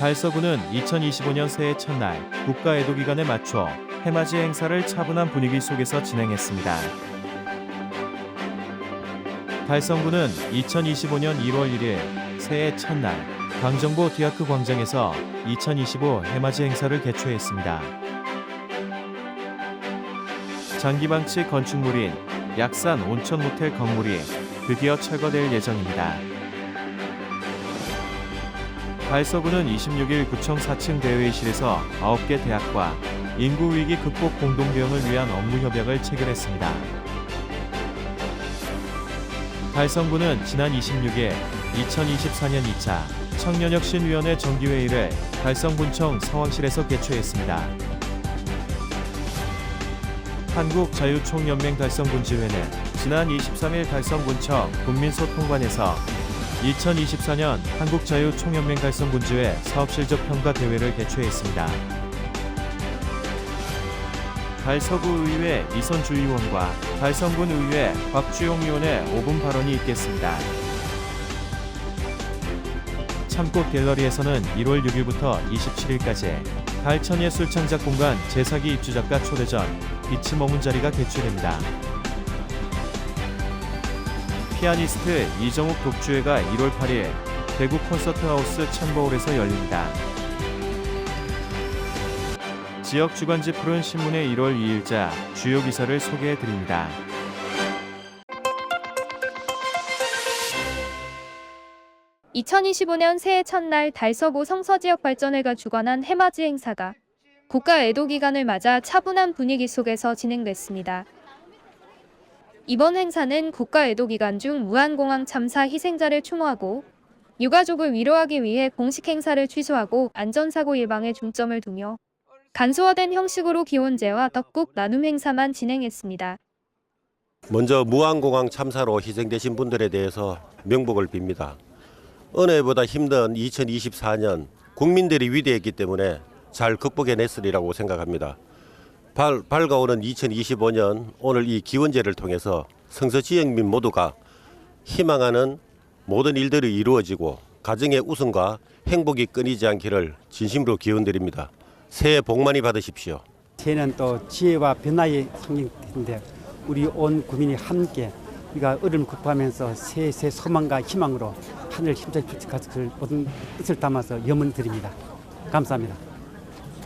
달서구는 2025년 새해 첫날 국가 애도 기간에 맞춰 해맞이 행사를 차분한 분위기 속에서 진행했습니다. 달성구는 2025년 1월 1일 새해 첫날 강정보 디아크 광장에서 2025 해맞이 행사를 개최했습니다. 장기방치 건축물인 약산 온천 모텔 건물이 드디어 철거될 예정입니다. 달서구는 26일 구청 4층 대회의실에서 9개 대학과 인구위기 극복 공동대응을 위한 업무협약을 체결했습니다. 달성구는 지난 26일 2024년 2차 청년혁신위원회 정기회의를 달성군청 상황실에서 개최했습니다. 한국자유총연맹 달성군지회는 지난 23일 달성군청 국민소통관에서 2024년 한국자유총연맹 달성군지회 사업실적 평가 대회를 개최했습니다. 달서구 의회 이선주 의원과 달성군 의회 곽주용 의원의 5분 발언이 있겠습니다. 참꽃 갤러리에서는 1월 6일부터 27일까지 달천예술창작공간 제사기 입주작가 초대전 빛이 머문 자리가 개최됩니다. 피아니스트 이정욱 독주회가 1월 8일 대구 콘서트하우스 챔버홀에서 열립니다. 지역 주간지 푸른 신문의 1월 2일자 주요 기사를 소개해드립니다. (2025년) 새해 첫날 달서구 성서지역발전회가 주관한 해맞이 행사가 국가 애도 기간을 맞아 차분한 분위기 속에서 진행됐습니다. 이번 행사는 국가 애도 기간 중 무안공항 참사 희생자를 추모하고 유가족을 위로하기 위해 공식 행사를 취소하고 안전사고 예방에 중점을 두며 간소화된 형식으로 기원제와 떡국 나눔 행사만 진행했습니다. 먼저 무안공항 참사로 희생되신 분들에 대해서 명복을 빕니다. 어느 해보다 힘든 2024년 국민들이 위대했기 때문에 잘 극복해냈으리라고 생각합니다. 밝아오는 2025년 오늘 이 기원제를 통해서 성서 지역민 모두가 희망하는 모든 일들이 이루어지고 가정의 웃음과 행복이 끊이지 않기를 진심으로 기원드립니다. 새해 복 많이 받으십시오. 새해는 또 지혜와 변화의 상징인데 우리 온 국민이 함께 우리가 어려움을 극복하면서 새해 소망과 희망으로 하늘 힘차게 붙일 모든 뜻을 담아서 염원 드립니다. 감사합니다.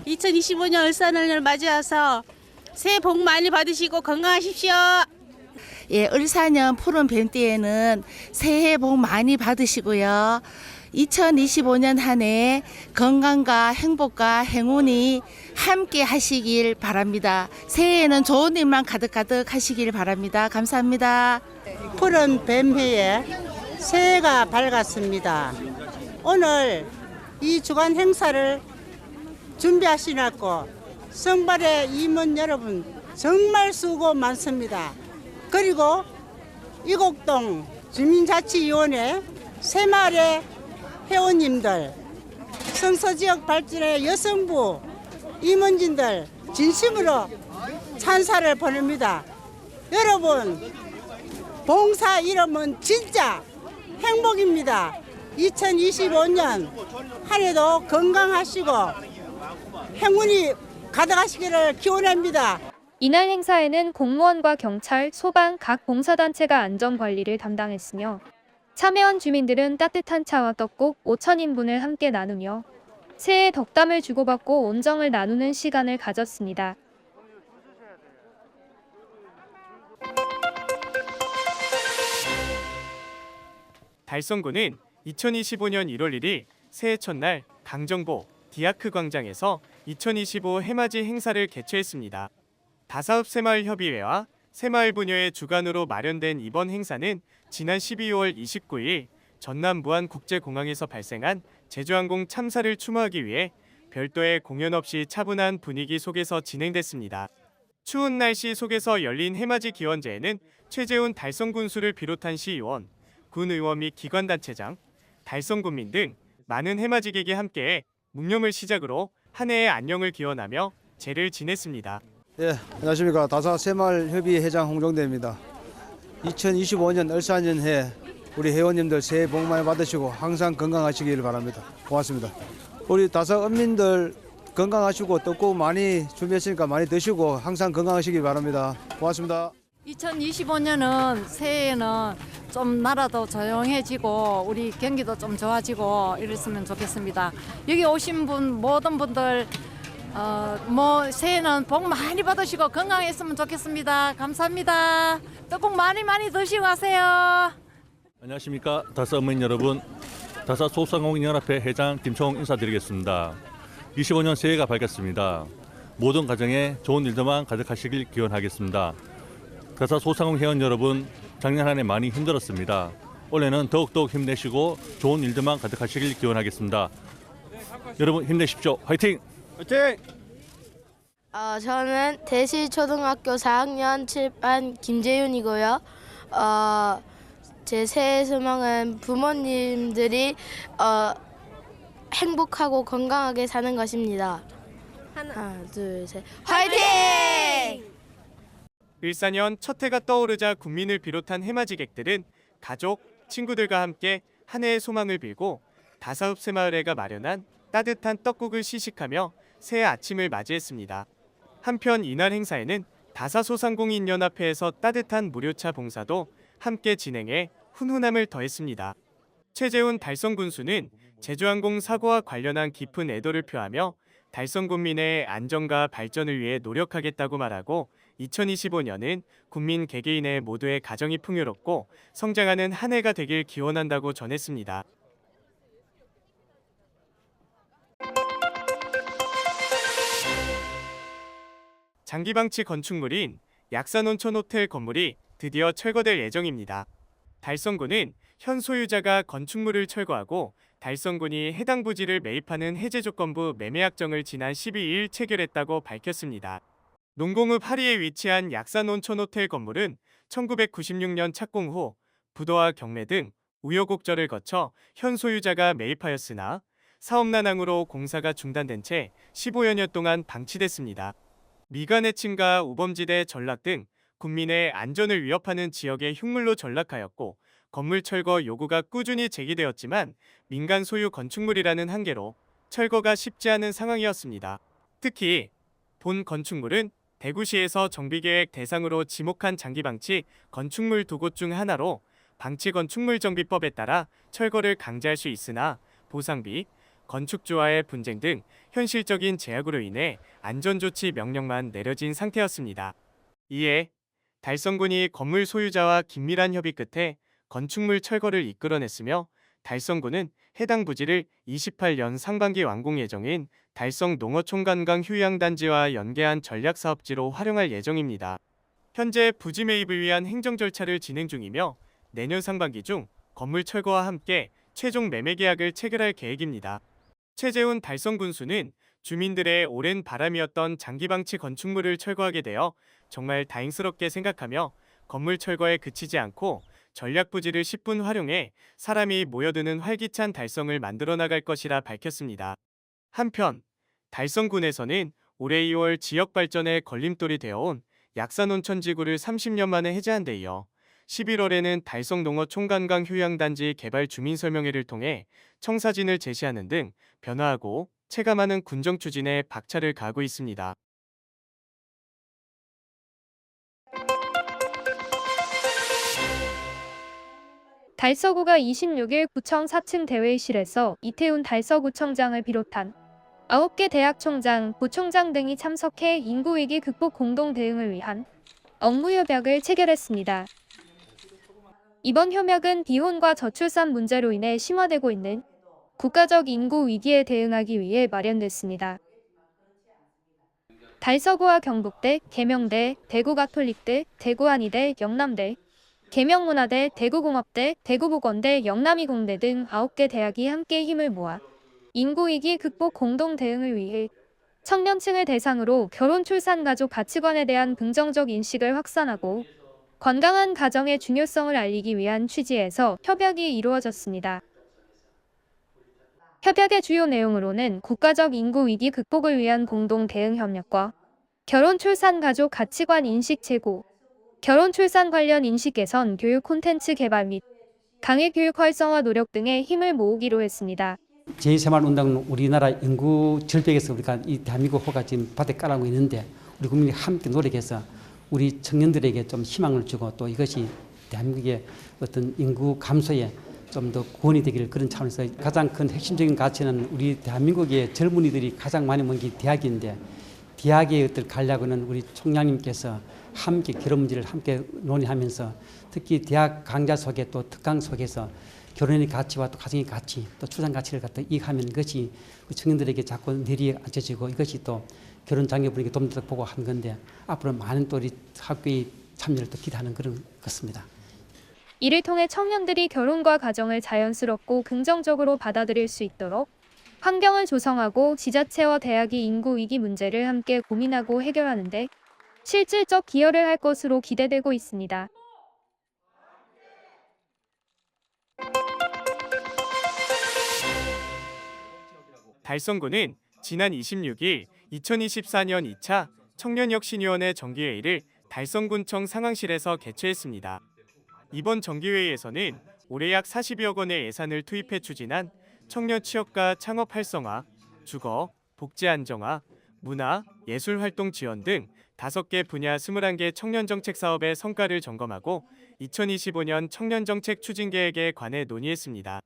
2025년 을사년을 맞이해서 새해 복 많이 받으시고 건강하십시오. 예, 을사년 푸른 뱀띠에는 새해 복 많이 받으시고요. 2025년 한 해 건강과 행복과 행운이 함께 하시길 바랍니다. 새해에는 좋은 일만 가득가득 하시길 바랍니다. 감사합니다. 푸른 뱀해에 새해가 밝았습니다. 오늘 이 주간 행사를 준비하시놨고 성발의 임원 여러분 정말 수고 많습니다. 그리고 이곡동 주민자치위원회 새마을의 회원님들, 성서지역 발전의 여성부 임원진들 진심으로 찬사를 보냅니다. 여러분 봉사 이름은 진짜 행복입니다. 2025년 한 해도 건강하시고 행운이 가득하시기를 기원합니다. 이날 행사에는 공무원과 경찰, 소방, 각 봉사단체가 안전관리를 담당했으며 참여한 주민들은 따뜻한 차와 떡국 5,000인분을 함께 나누며 새해 덕담을 주고받고 온정을 나누는 시간을 가졌습니다. 달성구는 2025년 1월 1일 새해 첫날 강정보 디아크 광장에서 2025 해맞이 행사를 개최했습니다. 다사읍 새마을협의회와 새마을부녀의 주관으로 마련된 이번 행사는 지난 12월 29일 전남 무안국제공항에서 발생한 제주항공 참사를 추모하기 위해 별도의 공연 없이 차분한 분위기 속에서 진행됐습니다. 추운 날씨 속에서 열린 해맞이 기원제에는 최재훈 달성군수를 비롯한 시의원, 군의원 및 기관단체장, 달성군민 등 많은 해맞이객이 함께 묵념을 시작으로 한 해의 안녕을 기원하며 제를 지냈습니다. 예, 안녕하십니까. 다사 새마을협의회 회장 홍종대입니다. 2025년 을사년해 우리 회원님들 새해 복 많이 받으시고 항상 건강하시길 바랍니다. 고맙습니다. 우리 다사 어민들 건강하시고 떡국 많이 준비했으니까 많이 드시고 항상 건강하시기 바랍니다. 고맙습니다. 2025년은 새해에는 좀 나라도 조용해지고 우리 경기도 좀 좋아지고 이랬으면 좋겠습니다. 여기 오신 분 모든 분들 새해는 복 많이 받으시고 건강했으면 좋겠습니다. 감사합니다. 떡국 많이 드시고 가세요. 안녕하십니까. 다사 어민 여러분. 다사 소상공인연합회 회장 김총웅 인사드리겠습니다. 25년 새해가 밝았습니다. 모든 가정에 좋은 일들만 가득하시길 기원하겠습니다. 다사 소상공인 회원 여러분, 작년 한 해 많이 힘들었습니다. 올해는 더욱더욱 힘내시고 좋은 일들만 가득하시길 기원하겠습니다. 여러분 힘내십시오. 화이팅! 화이팅! 저는 대실초등학교 4학년 7반 김재윤이고요. 제 새해 소망은 부모님들이 행복하고 건강하게 사는 것입니다. 하나, 둘, 셋, 화이팅! 을사년 첫 해가 떠오르자 국민을 비롯한 해맞이객들은 가족, 친구들과 함께 한 해의 소망을 빌고 다사읍 새마을회가 마련한 따뜻한 떡국을 시식하며 새해 아침을 맞이했습니다. 한편 이날 행사에는 다사소상공인연합회에서 따뜻한 무료차 봉사도 함께 진행해 훈훈함을 더했습니다. 최재훈 달성군수는 제주항공 사고와 관련한 깊은 애도를 표하며 달성군민의 안전과 발전을 위해 노력하겠다고 말하고 2025년은 국민 개개인의 모두의 가정이 풍요롭고 성장하는 한 해가 되길 기원한다고 전했습니다. 장기방치 건축물인 약산온천 호텔 건물이 드디어 철거될 예정입니다. 달성군은 현 소유자가 건축물을 철거하고 달성군이 해당 부지를 매입하는 해제조건부 매매약정을 지난 12일 체결했다고 밝혔습니다. 농공읍 하리에 위치한 약산온천 호텔 건물은 1996년 착공 후 부도와 경매 등 우여곡절을 거쳐 현 소유자가 매입하였으나 사업난항으로 공사가 중단된 채 15여 년 동안 방치됐습니다. 미관해침과 우범지대 전락 등 국민의 안전을 위협하는 지역의 흉물로 전락하였고 건물 철거 요구가 꾸준히 제기되었지만 민간 소유 건축물이라는 한계로 철거가 쉽지 않은 상황이었습니다. 특히 본 건축물은 대구시에서 정비계획 대상으로 지목한 장기방치 건축물 2곳 중 하나로 방치건축물정비법에 따라 철거를 강제할 수 있으나 보상비, 건축주와의 분쟁 등 현실적인 제약으로 인해 안전조치 명령만 내려진 상태였습니다. 이에 달성군이 건물 소유자와 긴밀한 협의 끝에 건축물 철거를 이끌어냈으며 달성군은 해당 부지를 28년 상반기 완공 예정인 달성 농어촌관광 휴양단지와 연계한 전략사업지로 활용할 예정입니다. 현재 부지 매입을 위한 행정 절차를 진행 중이며 내년 상반기 중 건물 철거와 함께 최종 매매 계약을 체결할 계획입니다. 최재훈 달성군수는 주민들의 오랜 바람이었던 장기방치 건축물을 철거하게 되어 정말 다행스럽게 생각하며 건물 철거에 그치지 않고 전략부지를 10분 활용해 사람이 모여드는 활기찬 달성을 만들어 나갈 것이라 밝혔습니다. 한편 달성군에서는 올해 2월 지역 발전에 걸림돌이 되어온 약산온천 지구를 30년 만에 해제한 데 이어 11월에는 달성농어 총관광 휴양단지 개발 주민설명회를 통해 청사진을 제시하는 등 변화하고 체감하는 군정 추진에 박차를 가하고 있습니다. 달서구가 26일 구청 4층 대회의실에서 이태훈 달서구청장을 비롯한 9개 대학총장, 부총장 등이 참석해 인구위기 극복 공동 대응을 위한 업무협약을 체결했습니다. 이번 협약은 비혼과 저출산 문제로 인해 심화되고 있는 국가적 인구 위기에 대응하기 위해 마련됐습니다. 달서구와 경북대, 계명대, 대구가톨릭대, 대구한의대, 영남대, 계명문화대, 대구공업대, 대구보건대, 영남이공대 등 9개 대학이 함께 힘을 모아 인구위기 극복 공동 대응을 위해 청년층을 대상으로 결혼, 출산, 가족 가치관에 대한 긍정적 인식을 확산하고 건강한 가정의 중요성을 알리기 위한 취지에서 협약이 이루어졌습니다. 협약의 주요 내용으로는 국가적 인구 위기 극복을 위한 공동 대응 협력과 결혼, 출산, 가족 가치관 인식 제고, 결혼, 출산 관련 인식 개선, 교육 콘텐츠 개발 및 강의 교육 활성화 노력 등에 힘을 모으기로 했습니다. 제2새마을운동은 우리나라 인구 절벽에서 우리가 이 대한민국 호가 지금 바닥에 깔아오고 있는데 우리 국민이 함께 노력해서 우리 청년들에게 좀 희망을 주고 또 이것이 대한민국의 어떤 인구 감소에 좀 더 구원이 되기를 그런 차원에서 가장 큰 핵심적인 가치는 우리 대한민국의 젊은이들이 가장 많이 모인 게 대학인데 대학의 어떤 가려고는 우리 총장님께서 함께 결혼 문제를 함께 논의하면서 특히 대학 강좌 속에 또 특강 속에서 결혼의 가치와 또 가정의 가치 또 출산 가치를 갖다 이익하면 이것이 청년들에게 자꾸 내리에 앉혀지고 이것이 또 결혼 장려분에게 도움도 보고 한 건데 앞으로 많은 또 우리 학교의 참여를 또 기대하는 그런 것입니다. 이를 통해 청년들이 결혼과 가정을 자연스럽고 긍정적으로 받아들일 수 있도록 환경을 조성하고 지자체와 대학이 인구 위기 문제를 함께 고민하고 해결하는 데 실질적 기여를 할 것으로 기대되고 있습니다. 달성군은 지난 26일 2024년 2차 청년혁신위원회 정기회의를 달성군청 상황실에서 개최했습니다. 이번 정기회의에서는 올해 약 40여 원의 예산을 투입해 추진한 청년 취업과 창업 활성화, 주거, 복지 안정화, 문화, 예술 활동 지원 등 5개 분야 21개 청년정책 사업의 성과를 점검하고 2025년 청년정책 추진계획에 관해 논의했습니다.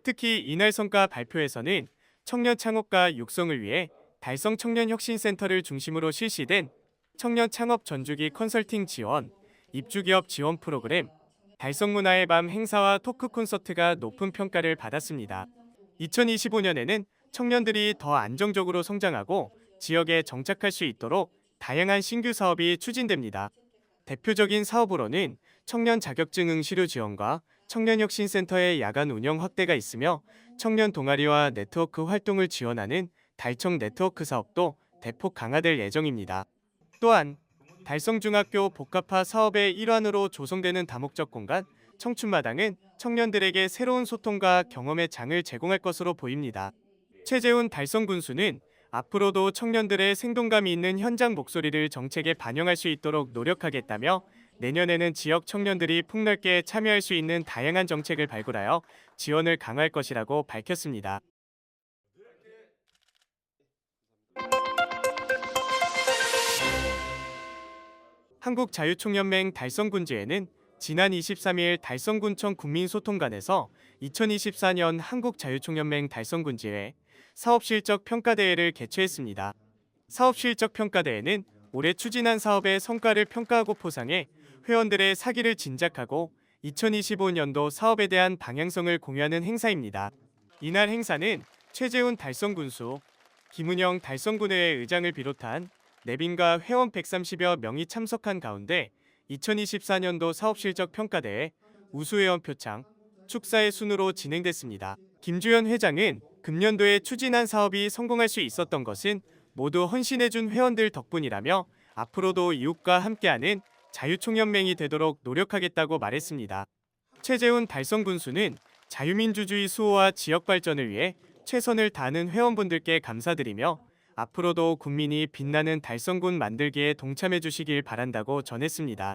특히 이날 성과 발표에서는 청년 창업과 육성을 위해 달성 청년혁신센터를 중심으로 실시된 청년 창업 전주기 컨설팅 지원, 입주기업 지원 프로그램, 달성 문화의 밤 행사와 토크 콘서트가 높은 평가를 받았습니다. 2025년에는 청년들이 더 안정적으로 성장하고 지역에 정착할 수 있도록 다양한 신규 사업이 추진됩니다. 대표적인 사업으로는 청년 자격증 응시료 지원과 청년혁신센터의 야간 운영 확대가 있으며 청년 동아리와 네트워크 활동을 지원하는 달청 네트워크 사업도 대폭 강화될 예정입니다. 또한 달성중학교 복합화 사업의 일환으로 조성되는 다목적 공간 청춘마당은 청년들에게 새로운 소통과 경험의 장을 제공할 것으로 보입니다. 최재훈 달성군수는 앞으로도 청년들의 생동감이 있는 현장 목소리를 정책에 반영할 수 있도록 노력하겠다며 내년에는 지역 청년들이 폭넓게 참여할 수 있는 다양한 정책을 발굴하여 지원을 강화할 것이라고 밝혔습니다. 한국자유총연맹 달성군지회는 지난 23일 달성군청 국민소통관에서 2024년 한국자유총연맹 달성군지회 사업실적 평가대회를 개최했습니다. 사업실적 평가대회는 올해 추진한 사업의 성과를 평가하고 포상해 회원들의 사기를 진작하고 2025년도 사업에 대한 방향성을 공유하는 행사입니다. 이날 행사는 최재훈 달성군수, 김은영 달성군회의 의장을 비롯한 내빈과 회원 130여 명이 참석한 가운데 2024년도 사업실적 평가대회 우수회원 표창, 축사의 순으로 진행됐습니다. 김주현 회장은 금년도에 추진한 사업이 성공할 수 있었던 것은 모두 헌신해준 회원들 덕분이라며 앞으로도 이웃과 함께하는 자유총연맹이 되도록 노력하겠다고 말했습니다. 최재훈 달성군수는 자유민주주의 수호와 지역 발전을 위해 최선을 다하는 회원분들께 감사드리며 앞으로도 국민이 빛나는 달성군 만들기에 동참해 주시길 바란다고 전했습니다.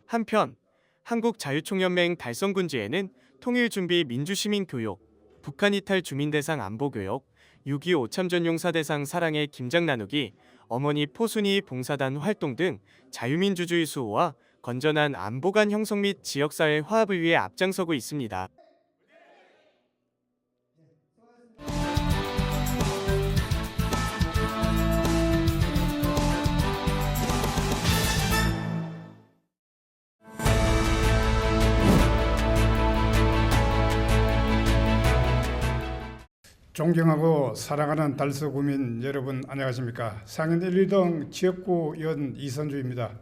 한편 한국자유총연맹 달성군지회는 통일준비 민주시민교육, 북한 이탈 주민대상 안보교육, 6.25 참전용사 대상 사랑의 김장 나누기, 어머니 포순이 봉사단 활동 등 자유민주주의 수호와 건전한 안보관 형성 및 지역사회 화합을 위해 앞장서고 있습니다. 존경하고 사랑하는 달서구민 여러분 안녕하십니까. 상인 1, 2등 지역구 의원 이선주입니다.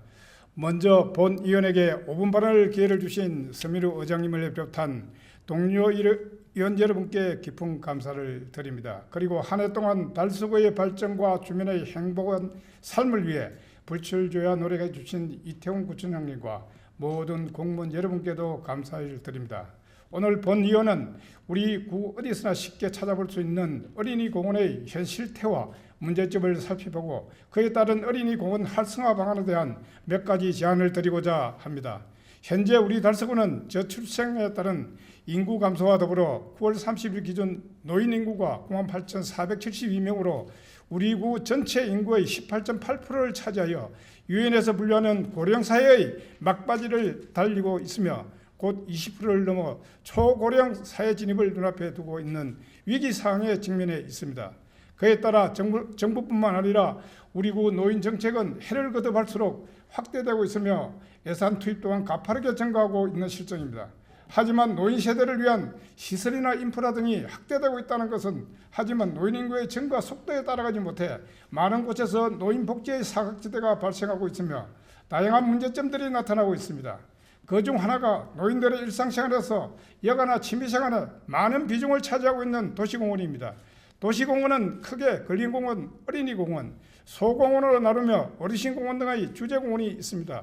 먼저 본위원에게 5분 발언을 기회를 주신 서민우 의장님을 비롯한 동료 의원 여러분께 깊은 감사를 드립니다. 그리고 한 해 동안 달서구의 발전과 주민의 행복한 삶을 위해 불철주야 노력해 주신 이태훈 구청장님과 모든 공무원 여러분께도 감사를 드립니다. 오늘 본위원은 우리 구 어디서나 쉽게 찾아볼 수 있는 어린이 공원의 현 실태와 문제점을 살펴보고 그에 따른 어린이 공원 활성화 방안에 대한 몇 가지 제안을 드리고자 합니다. 현재 우리 달서구는 저출생에 따른 인구 감소와 더불어 9월 30일 기준 노인 인구가 98,472명으로 우리 구 전체 인구의 18.8%를 차지하여 유엔에서 분류하는 고령 사회의 막바지를 달리고 있으며 곧 20%를 넘어 초고령 사회 진입을 눈앞에 두고 있는 위기 상황에 직면해 있습니다. 그에 따라 정부뿐만 아니라 우리 구 노인 정책은 해를 거듭할수록 확대되고 있으며 예산 투입 또한 가파르게 증가하고 있는 실정입니다. 하지만 노인 세대를 위한 시설이나 인프라 등이 확대되고 있다는 것은 하지만 노인 인구의 증가 속도에 따라가지 못해 많은 곳에서 노인 복지의 사각지대가 발생하고 있으며 다양한 문제점들이 나타나고 있습니다. 그중 하나가 노인들의 일상생활에서 여가나 취미생활에 많은 비중을 차지하고 있는 도시공원입니다. 도시공원은 크게 근린공원, 어린이공원, 소공원으로 나누며 어르신공원 등의 주제공원이 있습니다.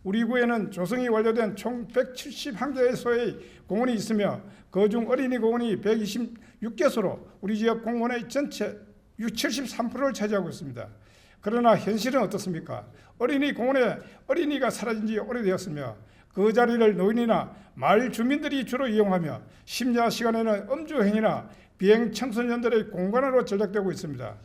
우리 구에는 조성이 완료된 총 171개소의 공원이 있으며 그중 어린이공원이 126개소로 우리 지역 공원의 전체 73%를 차지하고 있습니다. 그러나 현실은 어떻습니까? 어린이공원에 어린이가 사라진 지 오래되었으며 그 자리를 노인이나 마을 주민들이 주로 이용하며 심야 시간에는 음주행위나 비행 청소년들의 공간으로 전락되고 있습니다.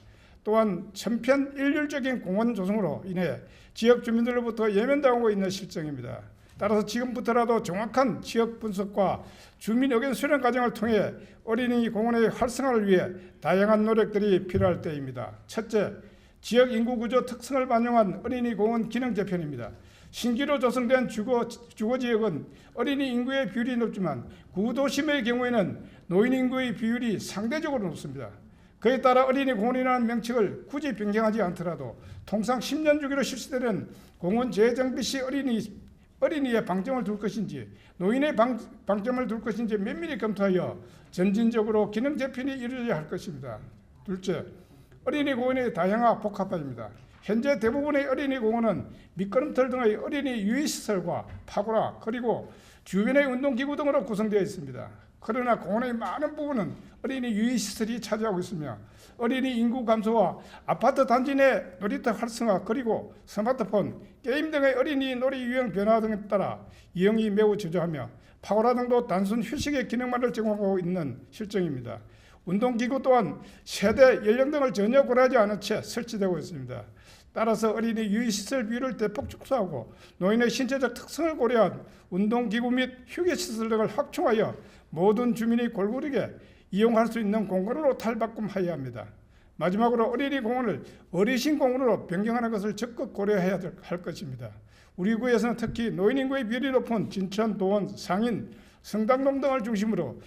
또한 천편일률적인 공원 조성으로 인해 지역 주민들로부터 예면당하고 있는 실정입니다. 따라서 지금부터라도 정확한 지역 분석과 주민 의견 수렴 과정을 통해 어린이 공원의 활성화를 위해 다양한 노력들이 필요할 때입니다. 첫째, 지역 인구 구조 특성을 반영한 어린이 공원 기능 재편입니다. 신규로 조성된 주거지역은 어린이 인구의 비율이 높지만 구도심의 경우에는 노인 인구의 비율이 상대적으로 높습니다. 그에 따라 어린이 공원이라는 명칭을 굳이 변경하지 않더라도 통상 10년 주기로 실시되는 공원 재정비 시 어린이의 방점을 둘 것인지 노인의 방점을 둘 것인지 면밀히 검토하여 점진적으로 기능 재편이 이루어져야 할 것입니다. 둘째, 어린이 공원의 다양화 복합화입니다. 현재 대부분의 어린이 공원은 미끄럼틀 등의 어린이 유의시설과 파고라 그리고 주변의 운동기구 등으로 구성되어 있습니다. 그러나 공원의 많은 부분은 어린이 유의시설이 차지하고 있으며 어린이 인구 감소와 아파트 단지 내 놀이터 활성화 그리고 스마트폰, 게임 등의 어린이 놀이 유형 변화 등에 따라 이용이 매우 저조하며 파고라 등도 단순 휴식의 기능만을 제공하고 있는 실정입니다. 운동기구 또한 세대, 연령 등을 전혀 고려하지 않은 채 설치되고 있습니다. 따라서 어린이 유의시설 비율을 대폭 축소하고 노인의 신체적 특성을 고려한 운동기구 및 휴게시설 등을 확충하여 모든 주민이 골고루게 이용할 수 있는 공간으로 탈바꿈해야 합니다. 마지막으로 어린이 공원을 어르신 공원으로 변경하는 것을 적극 고려해야 할 것입니다. 우리 구에서는 특히 노인 인구의 비율이 높은 진천, 도원, 상인, 성당동 등을 중심으로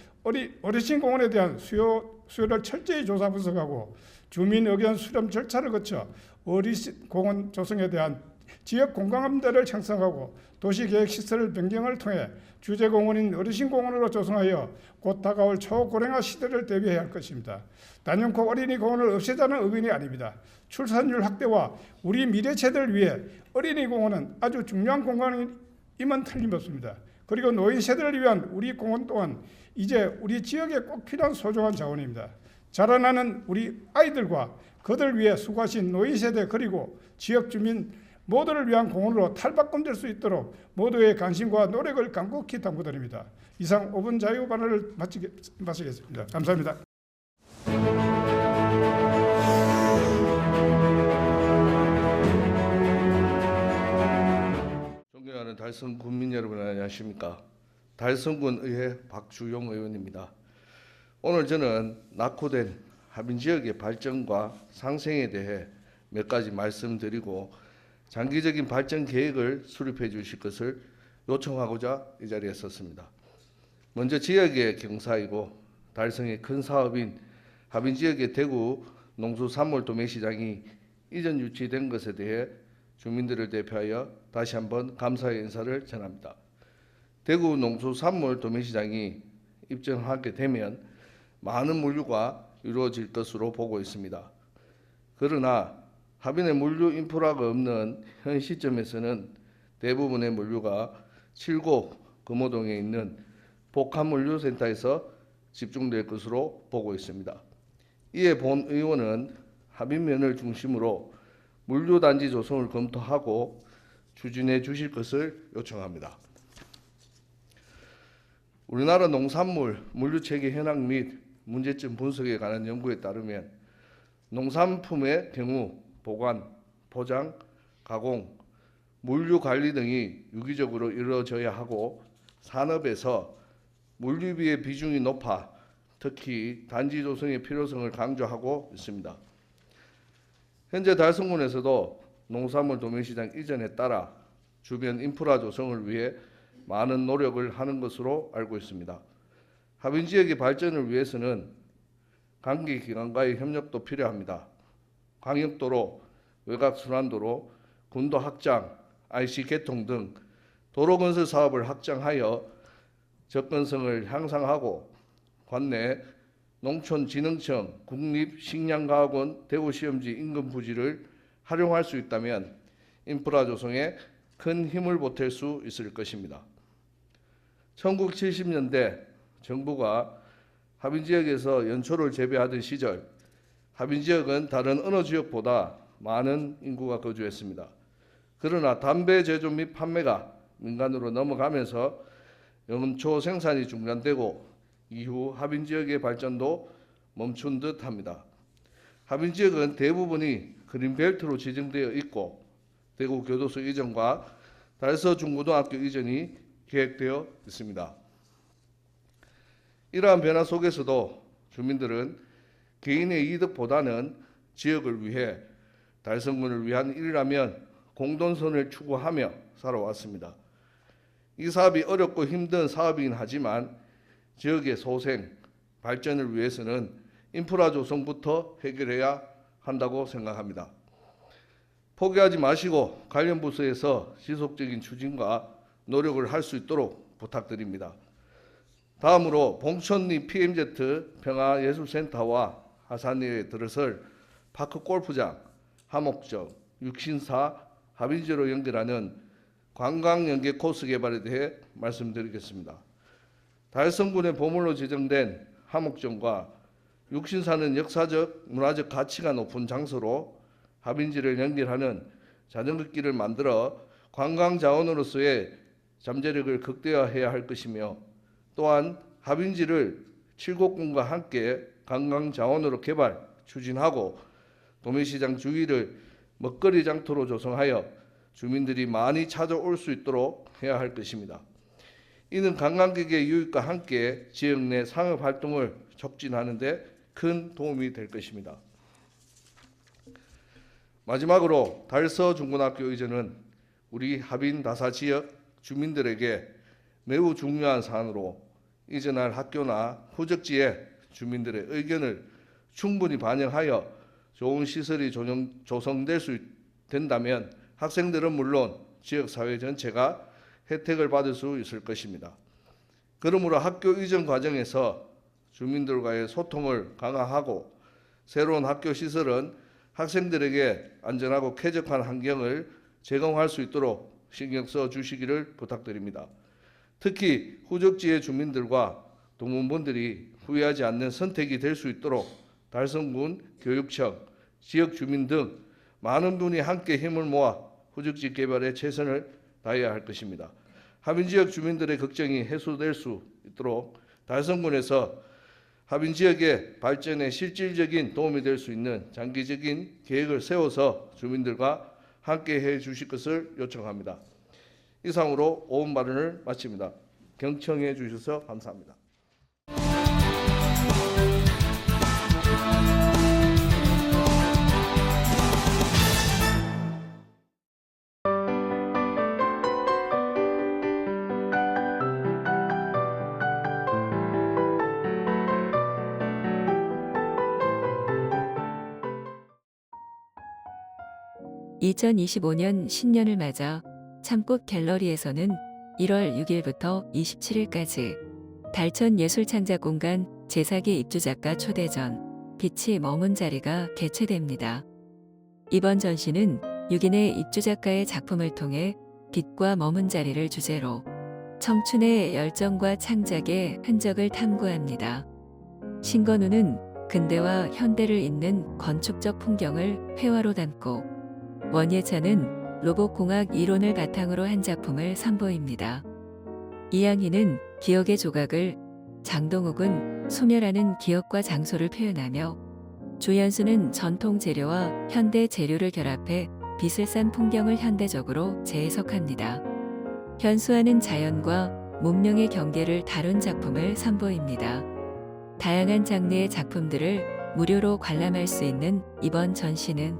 어르신 공원에 대한 수요를 철저히 조사 분석하고 주민 의견 수렴 절차를 거쳐 어르신 공원 조성에 대한 지역 공감대를 형성하고 도시계획시설 변경을 통해 주제공원인 어르신공원으로 조성하여 곧 다가올 초고령화 시대를 대비해야 할 것입니다. 단연코 어린이 공원을 없애자는 의견이 아닙니다. 출산율 확대와 우리 미래 세대를 위해 어린이 공원은 아주 중요한 공간임은 틀림없습니다. 그리고 노인 세대를 위한 우리 공원 또한 이제 우리 지역에 꼭 필요한 소중한 자원입니다. 자라나는 우리 아이들과 그들 위해 수고하신 노인 세대 그리고 지역 주민 모두를 위한 공원으로 탈바꿈될 수 있도록 모두의 관심과 노력을 간곡히 당부드립니다. 이상 5분 자유 발언을 마치겠습니다. 감사합니다. 존경하는 달성 군민 여러분 안녕하십니까? 달성군 의회 박주용 의원입니다. 오늘 저는 낙후된 하빈 지역의 발전과 상생에 대해 몇 가지 말씀드리고 장기적인 발전 계획을 수립해 주실 것을 요청하고자 이 자리에 섰습니다. 먼저 지역의 경사이고 달성의 큰 사업인 하빈 지역의 대구 농수산물 도매시장이 이전 유치된 것에 대해 주민들을 대표하여 다시 한번 감사의 인사를 전합니다. 대구 농수산물 도매시장이 입점하게 되면 많은 물류가 이루어질 것으로 보고 있습니다. 그러나 하빈에 물류 인프라가 없는 현 시점에서는 대부분의 물류가 칠곡 금호동에 있는 복합물류센터에서 집중될 것으로 보고 있습니다. 이에 본 의원은 하빈면을 중심으로 물류단지 조성을 검토하고 추진해 주실 것을 요청합니다. 우리나라 농산물 물류체계 현황 및 문제점 분석에 관한 연구에 따르면 농산품의 경우 보관, 포장, 가공, 물류 관리 등이 유기적으로 이루어져야 하고 산업에서 물류비의 비중이 높아 특히 단지 조성의 필요성을 강조하고 있습니다. 현재 달성군에서도 농산물 도매시장 이전에 따라 주변 인프라 조성을 위해 많은 노력을 하는 것으로 알고 있습니다. 하빈 지역의 발전을 위해서는 관계기관과의 협력도 필요합니다. 광역도로, 외곽순환도로, 군도 확장, IC 개통 등 도로 건설 사업을 확장하여 접근성을 향상하고 관내 농촌진흥청, 국립식량과학원, 대구시험지 인근 부지를 활용할 수 있다면 인프라 조성에 큰 힘을 보탤 수 있을 것입니다. 1970년대 정부가 하빈 지역에서 연초를 재배하던 시절 하빈 지역은 다른 어느 지역보다 많은 인구가 거주했습니다. 그러나 담배 제조 및 판매가 민간으로 넘어가면서 연초 생산이 중단되고 이후 하빈 지역의 발전도 멈춘 듯합니다. 하빈 지역은 대부분이 그린벨트로 지정되어 있고 대구 교도소 이전과 달서 중고등학교 이전이 계획되어 있습니다. 이러한 변화 속에서도 주민들은 개인의 이득보다는 지역을 위해 달성군을 위한 일이라면 공동선을 추구하며 살아왔습니다. 이 사업이 어렵고 힘든 사업이긴 하지만 지역의 소생, 발전을 위해서는 인프라 조성부터 해결해야 한다고 생각합니다. 포기하지 마시고 관련 부서에서 지속적인 추진과 노력을 할 수 있도록 부탁드립니다. 다음으로 봉천리 PMZ 평화예술센터와 하산리에 들어설 파크 골프장, 하목적, 육신사, 하빈지로 연결하는 관광 연계 코스 개발에 대해 말씀드리겠습니다. 달성군의 보물로 지정된 하목정과 육신사는 역사적, 문화적 가치가 높은 장소로 하빈지를 연결하는 자전거길을 만들어 관광 자원으로서의 잠재력을 극대화해야 할 것이며 또한 하빈지를 칠곡군과 함께 관광 자원으로 개발, 추진하고 도매시장 주위를 먹거리 장터로 조성하여 주민들이 많이 찾아올 수 있도록 해야 할 것입니다. 이는 관광객의 유입과 함께 지역 내 상업 활동을 촉진하는 데 큰 도움이 될 것입니다. 마지막으로 달서 중고등학교 이전은 우리 하빈 다사 지역 주민들에게 매우 중요한 사안으로 이전할 학교나 후적지에 주민들의 의견을 충분히 반영하여 좋은 시설이 조성될 수 된다면 학생들은 물론 지역사회 전체가 혜택을 받을 수 있을 것입니다. 그러므로 학교 이전 과정에서 주민들과의 소통을 강화하고 새로운 학교 시설은 학생들에게 안전하고 쾌적한 환경을 제공할 수 있도록 신경 써 주시기를 부탁드립니다. 특히 후적지의 주민들과 동문분들이 후회하지 않는 선택이 될 수 있도록 달성군 교육청, 지역 주민 등 많은 분이 함께 힘을 모아 후적지 개발에 최선을 다해야 할 것입니다. 하빈 지역 주민들의 걱정이 해소될 수 있도록 달성군에서 하빈 지역의 발전에 실질적인 도움이 될 수 있는 장기적인 계획을 세워서 주민들과 함께 해 주실 것을 요청합니다. 이상으로 오은 발언을 마칩니다. 경청해 주셔서 감사합니다. (2025년) 신년을 맞아 참꽃 갤러리에서는 1월 6일부터 27일까지 달천 예술창작공간 제사기 입주작가 초대전 빛이 머문 자리가 개최됩니다. 이번 전시는 6인의 입주작가의 작품을 통해 빛과 머문 자리를 주제로 청춘의 열정과 창작의 흔적을 탐구합니다. 신건우는 근대와 현대를 잇는 건축적 풍경을 회화로 담고 원예찬은 로봇공학 이론을 바탕으로 한 작품을 선보입니다. 이양희는 기억의 조각을, 장동욱은 소멸하는 기억과 장소를 표현하며 조연수는 전통 재료와 현대 재료를 결합해 빛을 싼 풍경을 현대적으로 재해석합니다. 현수아는 자연과 문명의 경계를 다룬 작품을 선보입니다. 다양한 장르의 작품들을 무료로 관람할 수 있는 이번 전시는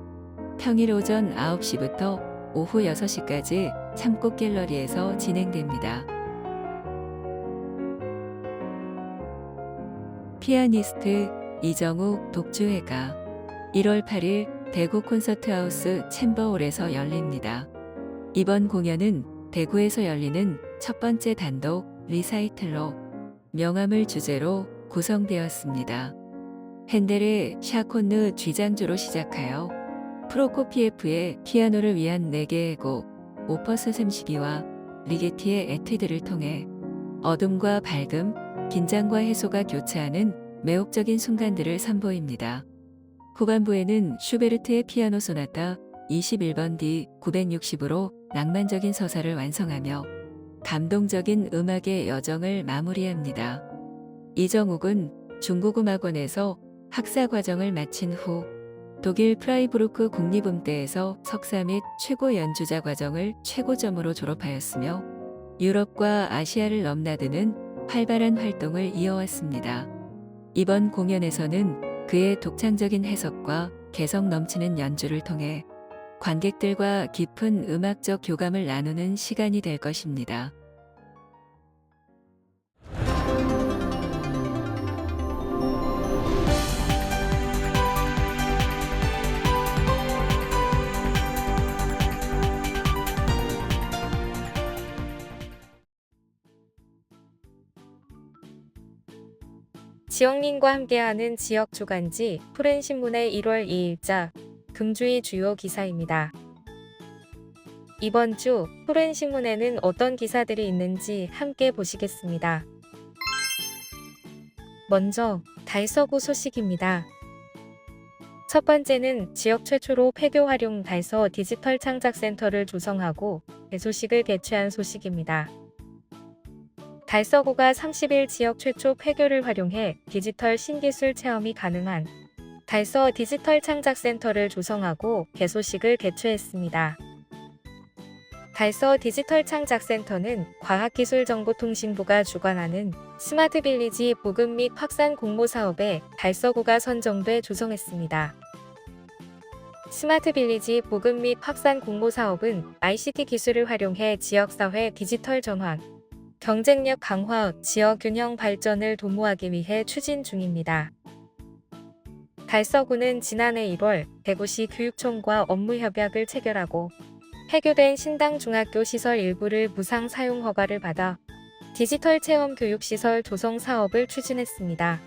평일 오전 9시부터 오후 6시까지 참꽃 갤러리에서 진행됩니다. 피아니스트 이정욱 독주회가 1월 8일 대구 콘서트하우스 챔버홀에서 열립니다. 이번 공연은 대구에서 열리는 첫 번째 단독 리사이틀로 명암을 주제로 구성되었습니다. 핸델의 샤콘느 G장조로 시작하여 프로코피에프의 피아노를 위한 4개의 곡, 오퍼스 32와 리게티의 에뛰드를 통해 어둠과 밝음, 긴장과 해소가 교차하는 매혹적인 순간들을 선보입니다. 후반부에는 슈베르트의 피아노 소나타 21번 D 960으로 낭만적인 서사를 완성하며 감동적인 음악의 여정을 마무리합니다. 이정욱은 중고음악원에서 학사 과정을 마친 후 독일 프라이부르크 국립음대에서 석사 및 최고 연주자 과정을 최고점으로 졸업하였으며 유럽과 아시아를 넘나드는 활발한 활동을 이어왔습니다. 이번 공연에서는 그의 독창적인 해석과 개성 넘치는 연주를 통해 관객들과 깊은 음악적 교감을 나누는 시간이 될 것입니다. 지역민과 함께하는 지역 주간지 푸른신문의 1월 2일자 금주의 주요 기사입니다. 이번 주 푸른신문에는 어떤 기사들이 있는지 함께 보시겠습니다. 먼저 달서구 소식입니다. 첫 번째는 지역 최초로 폐교 활용 달서 디지털 창작센터를 조성하고 개소식을 개최한 소식입니다. 달서구가 30일 지역 최초 폐교를 활용해 디지털 신기술 체험이 가능한 달서 디지털 창작센터를 조성하고 개소식을 개최했습니다. 달서 디지털 창작센터는 과학기술정보통신부가 주관하는 스마트빌리지 보급 및 확산 공모 사업에 달서구가 선정돼 조성했습니다. 스마트빌리지 보급 및 확산 공모 사업은 ICT 기술을 활용해 지역사회 디지털 전환, 경쟁력 강화, 지역 균형 발전을 도모하기 위해 추진 중입니다. 달서구는 지난해 1월 대구시 교육청과 업무 협약을 체결하고 폐교된 신당 중학교 시설 일부를 무상 사용 허가를 받아 디지털 체험 교육시설 조성 사업을 추진했습니다.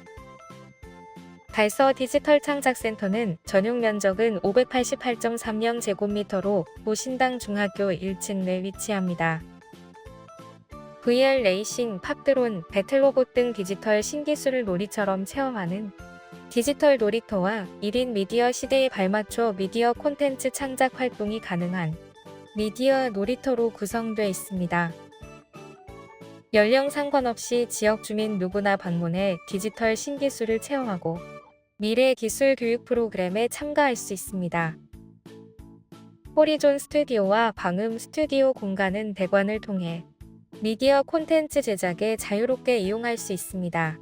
달서 디지털 창작센터는 전용 면적은 588.30제곱미터로 모 신당 중학교 1층 내 위치합니다. VR 레이싱, 팝드론, 배틀로봇 등 디지털 신기술을 놀이처럼 체험하는 디지털 놀이터와 1인 미디어 시대에 발맞춰 미디어 콘텐츠 창작 활동이 가능한 미디어 놀이터로 구성되어 있습니다. 연령 상관없이 지역 주민 누구나 방문해 디지털 신기술을 체험하고 미래 기술 교육 프로그램에 참가할 수 있습니다. 호리존 스튜디오와 방음 스튜디오 공간은 대관을 통해 미디어 콘텐츠 제작에 자유롭게 이용할 수 있습니다.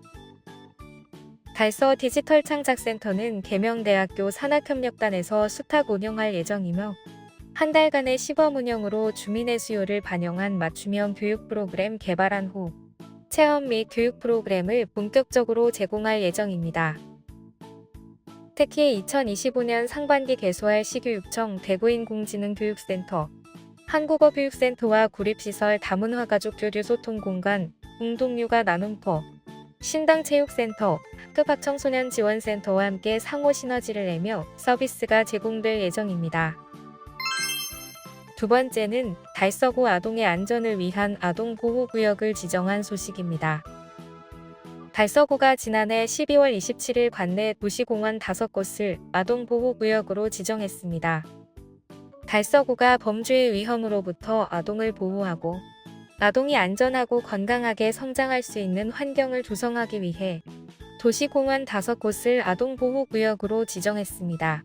달서 디지털 창작센터는 계명대학교 산학협력단에서 수탁 운영할 예정이며 한 달간의 시범 운영으로 주민의 수요를 반영한 맞춤형 교육 프로그램 개발한 후 체험 및 교육 프로그램을 본격적으로 제공할 예정입니다. 특히 2025년 상반기 개소할 시교육청 대구인공지능교육센터, 한국어교육센터와 구립시설 다문화가족 교류 소통 공간, 공동육아 나눔터, 신당체육센터, 학급학청소년 지원센터와 함께 상호 시너지를 내며 서비스가 제공될 예정입니다. 두 번째는 달서구 아동의 안전을 위한 아동보호구역을 지정한 소식입니다. 달서구가 지난해 12월 27일 관내 도시공원 5곳을 아동보호구역으로 지정했습니다. 달서구가 범죄의 위험으로부터 아동을 보호하고 아동이 안전하고 건강하게 성장할 수 있는 환경을 조성하기 위해 도시공원 5곳을 아동보호구역으로 지정했습니다.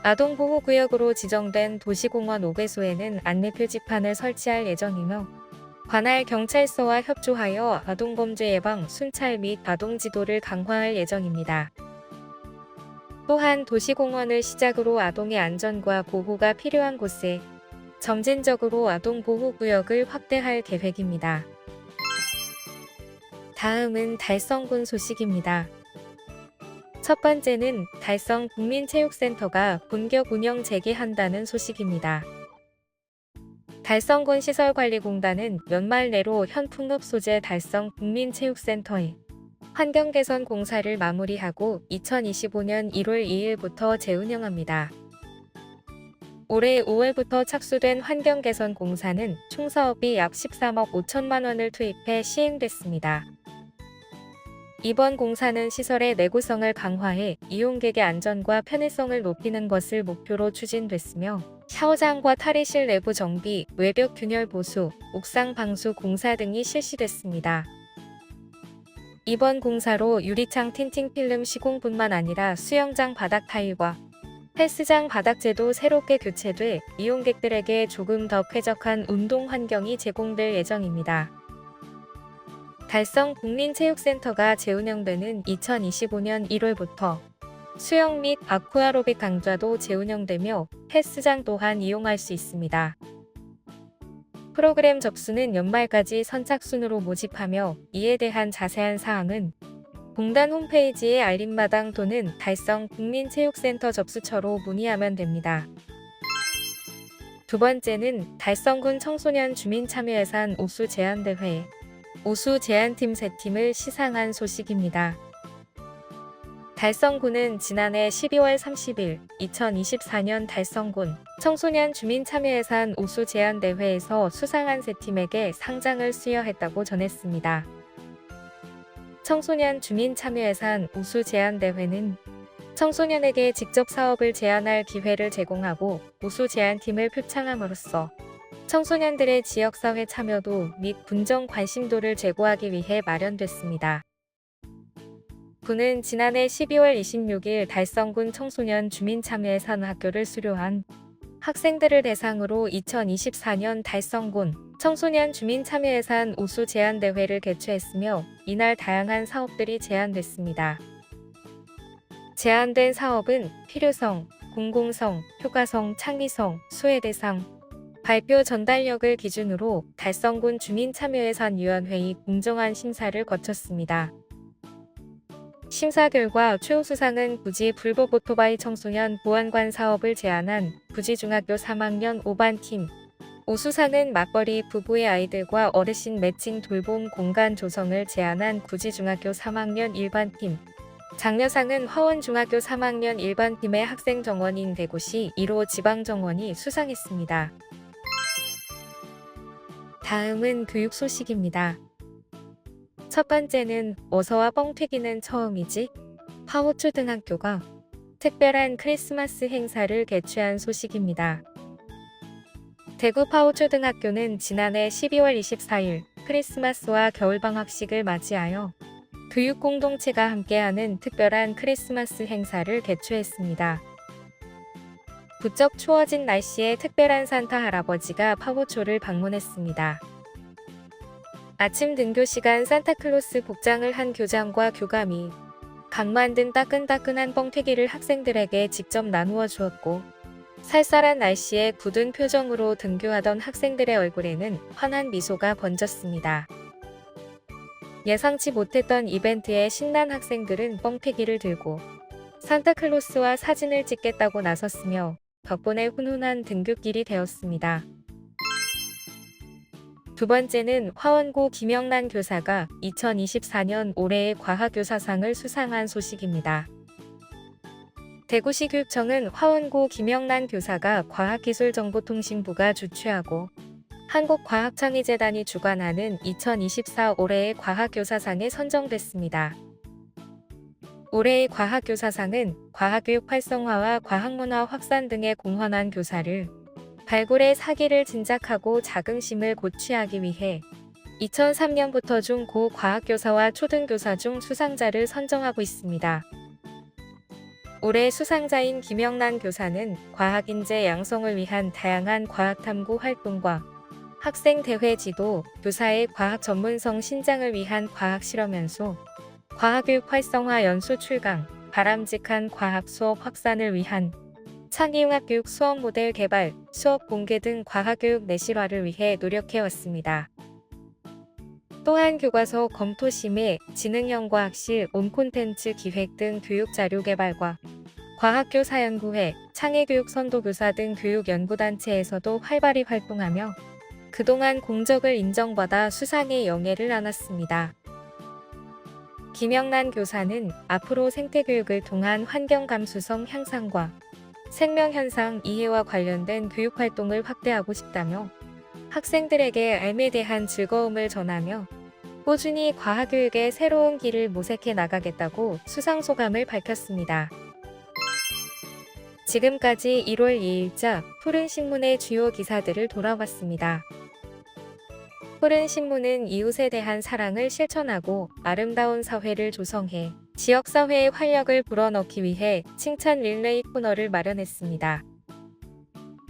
아동보호구역으로 지정된 도시공원 5개소에는 안내표지판을 설치할 예정이며 관할 경찰서와 협조하여 아동범죄 예방, 순찰 및 아동지도를 강화할 예정입니다. 또한 도시공원을 시작으로 아동의 안전과 보호가 필요한 곳에 점진적으로 아동보호구역을 확대할 계획입니다. 다음은 달성군 소식입니다. 첫 번째는 달성 국민체육센터가 본격 운영 재개한다는 소식입니다. 달성군 시설관리공단은 연말 내로 현 풍업 소재 달성 국민체육센터의 환경개선 공사를 마무리하고 2025년 1월 2일부터 재운영합니다. 올해 5월부터 착수된 환경개선 공사는 총 사업비 약 13억 5천만 원을 투입해 시행됐습니다. 이번 공사는 시설의 내구성을 강화해 이용객의 안전과 편의성을 높이는 것을 목표로 추진됐으며 샤워장과 탈의실 내부 정비, 외벽 균열 보수, 옥상 방수 공사 등이 실시됐습니다. 이번 공사로 유리창 틴팅 필름 시공뿐만 아니라 수영장 바닥 타일과 헬스장 바닥재도 새롭게 교체돼 이용객들에게 조금 더 쾌적한 운동 환경이 제공될 예정입니다. 달성 국민체육센터가 재운영되는 2025년 1월부터 수영 및 아쿠아로빅 강좌도 재운영되며 헬스장 또한 이용할 수 있습니다. 프로그램 접수는 연말까지 선착순으로 모집하며 이에 대한 자세한 사항은 공단 홈페이지의 알림마당 또는 달성 국민체육센터 접수처로 문의하면 됩니다. 두 번째는 달성군 청소년 주민참여예산 우수 제안대회 우수 제안팀 3팀을 시상한 소식입니다. 달성군은 지난해 12월 30일 2024년 달성군 청소년 주민참여예산 우수 제안대회에서 수상한 3팀에게 상장을 수여했다고 전했습니다. 청소년 주민참여예산 우수 제안대회는 청소년에게 직접 사업을 제안할 기회를 제공하고 우수 제안팀을 표창함으로써 청소년들의 지역사회 참여도 및 군정 관심도를 제고하기 위해 마련됐습니다. 군은 지난해 12월 26일 달성군 청소년 주민참여예산 학교를 수료한 학생들을 대상으로 2024년 달성군 청소년 주민참여예산 우수 제안대회를 개최했으며 이날 다양한 사업들이 제안됐습니다. 제안된 사업은 필요성, 공공성, 효과성, 창의성, 수혜대상, 발표 전달력을 기준으로 달성군 주민참여예산위원회의 공정한 심사를 거쳤습니다. 심사 결과 최우수상은 부지 불법 오토바이 청소년 보안관 사업을 제안한 부지중학교 3학년 5반 팀, 우수상은 맞벌이 부부의 아이들과 어르신 매칭 돌봄 공간 조성을 제안한 부지중학교 3학년 1반 팀, 장려상은 화원중학교 3학년 1반 팀의 학생 정원인 대구시 1호 지방정원이 수상했습니다. 다음은 교육 소식입니다. 첫 번째는 어서와 뻥튀기는 처음이지? 화호초등학교가 특별한 크리스마스 행사를 개최한 소식입니다. 대구 화호초등학교는 지난해 12월 24일 크리스마스와 겨울방학식을 맞이하여 교육 공동체가 함께하는 특별한 크리스마스 행사를 개최했습니다. 부쩍 추워진 날씨에 특별한 산타 할아버지가 파고초를 방문했습니다. 아침 등교 시간 산타클로스 복장을 한 교장과 교감이 각 만든 따끈따끈한 뻥튀기를 학생들에게 직접 나누어 주었고 쌀쌀한 날씨에 굳은 표정으로 등교하던 학생들의 얼굴에는 환한 미소가 번졌습니다. 예상치 못했던 이벤트에 신난 학생들은 뻥튀기를 들고 산타클로스와 사진을 찍겠다고 나섰으며 덕분에 훈훈한 등교길이 되었습니다. 두 번째는 화원고 김영란 교사가 2024년 올해의 과학교사상을 수상한 소식입니다. 대구시 교육청은 화원고 김영란 교사가 과학기술정보통신부가 주최하고 한국과학창의재단이 주관하는 2024 올해의 과학교사상에 선정됐습니다. 올해의 과학교사상은 과학교육 활성화와 과학문화 확산 등에 공헌한 교사를 발굴의 사기를 진작하고 자긍심을 고취하기 위해 2003년부터 중-고 과학교사와 초등교사 중 수상자를 선정하고 있습니다. 올해 수상자인 김영란 교사는 과학인재 양성을 위한 다양한 과학탐구 활동과 학생 대회 지도, 교사의 과학 전문성 신장을 위한 과학 실험 연수, 과학교육 활성화 연수 출강, 바람직한 과학 수업 확산을 위한 창의융합 교육 수업 모델 개발, 수업 공개 등 과학교육 내실화를 위해 노력해왔습니다. 또한 교과서 검토 심의, 지능형 과학실, 온콘텐츠 기획 등 교육 자료 개발과 과학교사연구회, 창의교육 선도교사 등 교육연구단체에서도 활발히 활동하며 그동안 공적을 인정받아 수상의 영예를 안았습니다. 김영란 교사는 앞으로 생태교육을 통한 환경 감수성 향상과 생명현상 이해와 관련된 교육활동을 확대하고 싶다며 학생들에게 삶에 대한 즐거움을 전하며 꾸준히 과학교육의 새로운 길을 모색해 나가겠다고 수상소감을 밝혔습니다. 지금까지 1월 2일자 푸른신문의 주요 기사들을 돌아봤습니다. 푸른신문은 이웃에 대한 사랑을 실천하고 아름다운 사회를 조성해 지역사회의 활력을 불어넣기 위해 칭찬 릴레이 코너를 마련했습니다.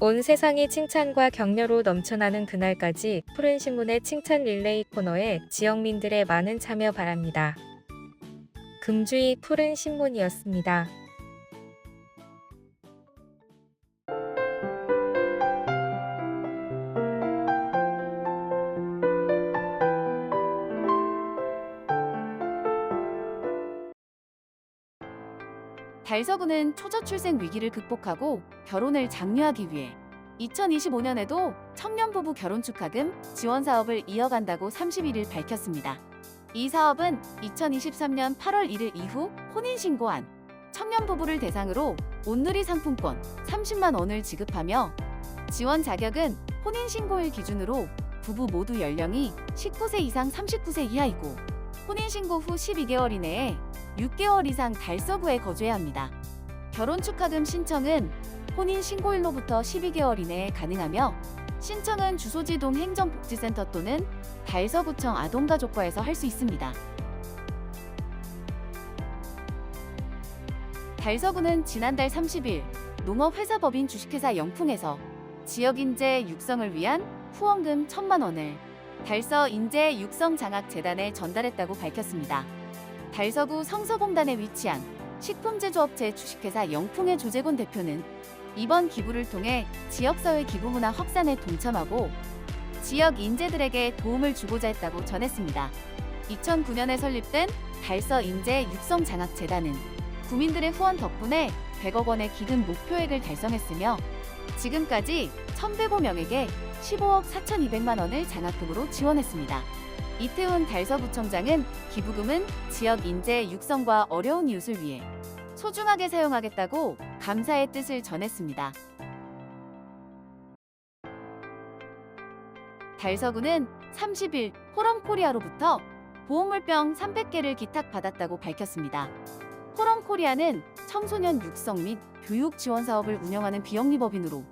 온 세상이 칭찬과 격려로 넘쳐나는 그날까지 푸른신문의 칭찬 릴레이 코너에 지역민들의 많은 참여 바랍니다. 금주의 푸른신문이었습니다. 달서구는 초저출생 위기를 극복하고 결혼을 장려하기 위해 2025년에도 청년부부 결혼축하금 지원 사업을 이어간다고 31일 밝혔습니다. 이 사업은 2023년 8월 1일 이후 혼인신고한 청년부부를 대상으로 온누리 상품권 30만 원을 지급하며 지원 자격은 혼인신고일 기준으로 부부 모두 연령이 19세 이상 39세 이하이고 혼인신고 후 12개월 이내에 6개월 이상 달서구에 거주해야 합니다. 결혼축하금 신청은 혼인신고일로부터 12개월 이내에 가능하며 신청은 주소지동 행정복지센터 또는 달서구청 아동가족과에서 할 수 있습니다. 달서구는 지난달 30일 농업회사법인 주식회사 영풍에서 지역인재 육성을 위한 후원금 1,000만 원을 달서인재육성장학재단에 전달했다고 밝혔습니다. 달서구 성서공단에 위치한 식품제조업체 주식회사 영풍의 조재곤 대표는 이번 기부를 통해 지역사회 기부문화 확산에 동참하고 지역 인재들에게 도움을 주고자 했다고 전했습니다. 2009년에 설립된 달서인재육성장학재단은 구민들의 후원 덕분에 100억 원의 기금 목표액을 달성했으며 지금까지 1,105명에게 15억 4,200만 원을 장학금으로 지원했습니다. 이태훈 달서구청장은 기부금은 지역 인재 육성과 어려운 이웃을 위해 소중하게 사용하겠다고 감사의 뜻을 전했습니다. 달서구는 30일 포럼코리아로부터 보호물병 300개를 기탁받았다고 밝혔습니다. 포럼코리아는 청소년 육성 및 교육 지원 사업을 운영하는 비영리법인으로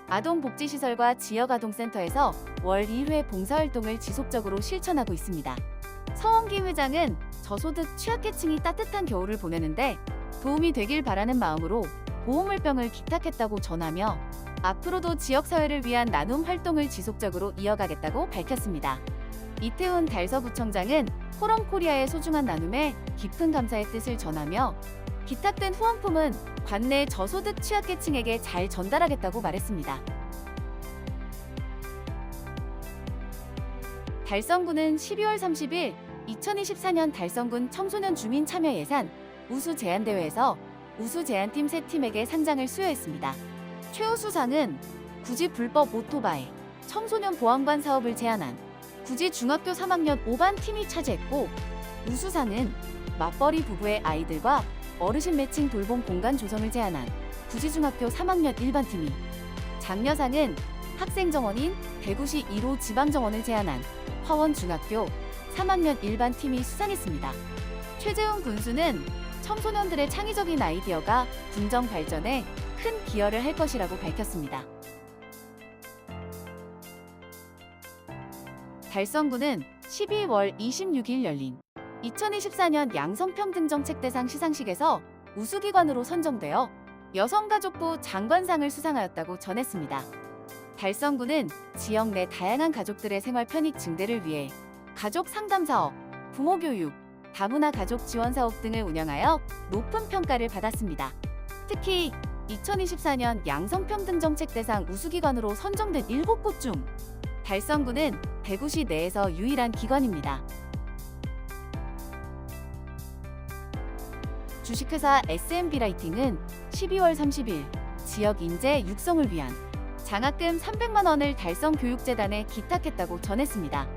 아동복지시설과 지역아동센터에서 월 1회 봉사활동을 지속적으로 실천하고 있습니다. 서원기 회장은 저소득 취약계층이 따뜻한 겨울을 보내는데 도움이 되길 바라는 마음으로 보호물병을 기탁했다고 전하며 앞으로도 지역사회를 위한 나눔 활동을 지속적으로 이어가겠다고 밝혔습니다. 이태훈 달서구청장은 포럼코리아의 소중한 나눔에 깊은 감사의 뜻을 전하며 기탁된 후원품은 관내 저소득 취약계층에게 잘 전달하겠다고 말했습니다. 달성구는 12월 30일 2024년 달성군 청소년 주민 참여 예산 우수 제안대회에서 우수 제안팀 3팀에게 상장을 수여했습니다. 최우수상은 구지 불법 오토바이 청소년 보안관 사업을 제안한 구지 중학교 3학년 5반 팀이 차지했고 우수상은 맞벌이 부부의 아이들과 어르신 매칭 돌봄 공간 조성을 제안한 구지중학교 3학년 1반 팀이 장려상은 학생정원인 대구시 1호 지방정원을 제안한 화원중학교 3학년 1반 팀이 수상했습니다. 최재훈 군수는 청소년들의 창의적인 아이디어가 군정 발전에 큰 기여를 할 것이라고 밝혔습니다. 달성군은 12월 26일 열린 2024년 양성평등정책대상 시상식에서 우수기관으로 선정되어 여성가족부 장관상을 수상하였다고 전했습니다. 달성군은 지역 내 다양한 가족들의 생활 편익 증대를 위해 가족 상담 사업, 부모 교육, 다문화 가족 지원 사업 등을 운영하여 높은 평가를 받았습니다. 특히 2024년 양성평등정책대상 우수기관으로 선정된 7곳 중 달성군은 대구시 내에서 유일한 기관입니다. 주식회사 SMB라이팅은 12월 30일 지역 인재 육성을 위한 장학금 300만 원을 달성교육재단에 기탁했다고 전했습니다.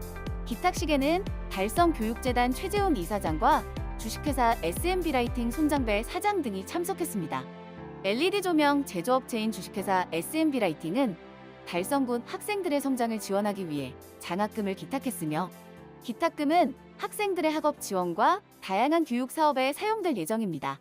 기탁식에는 달성교육재단 최재훈 이사장과 주식회사 SMB라이팅 손장배 사장 등이 참석했습니다. LED 조명 제조업체인 주식회사 SMB라이팅은 달성군 학생들의 성장을 지원하기 위해 장학금을 기탁했으며 기탁금은 학생들의 학업 지원과 다양한 교육 사업에 사용될 예정입니다.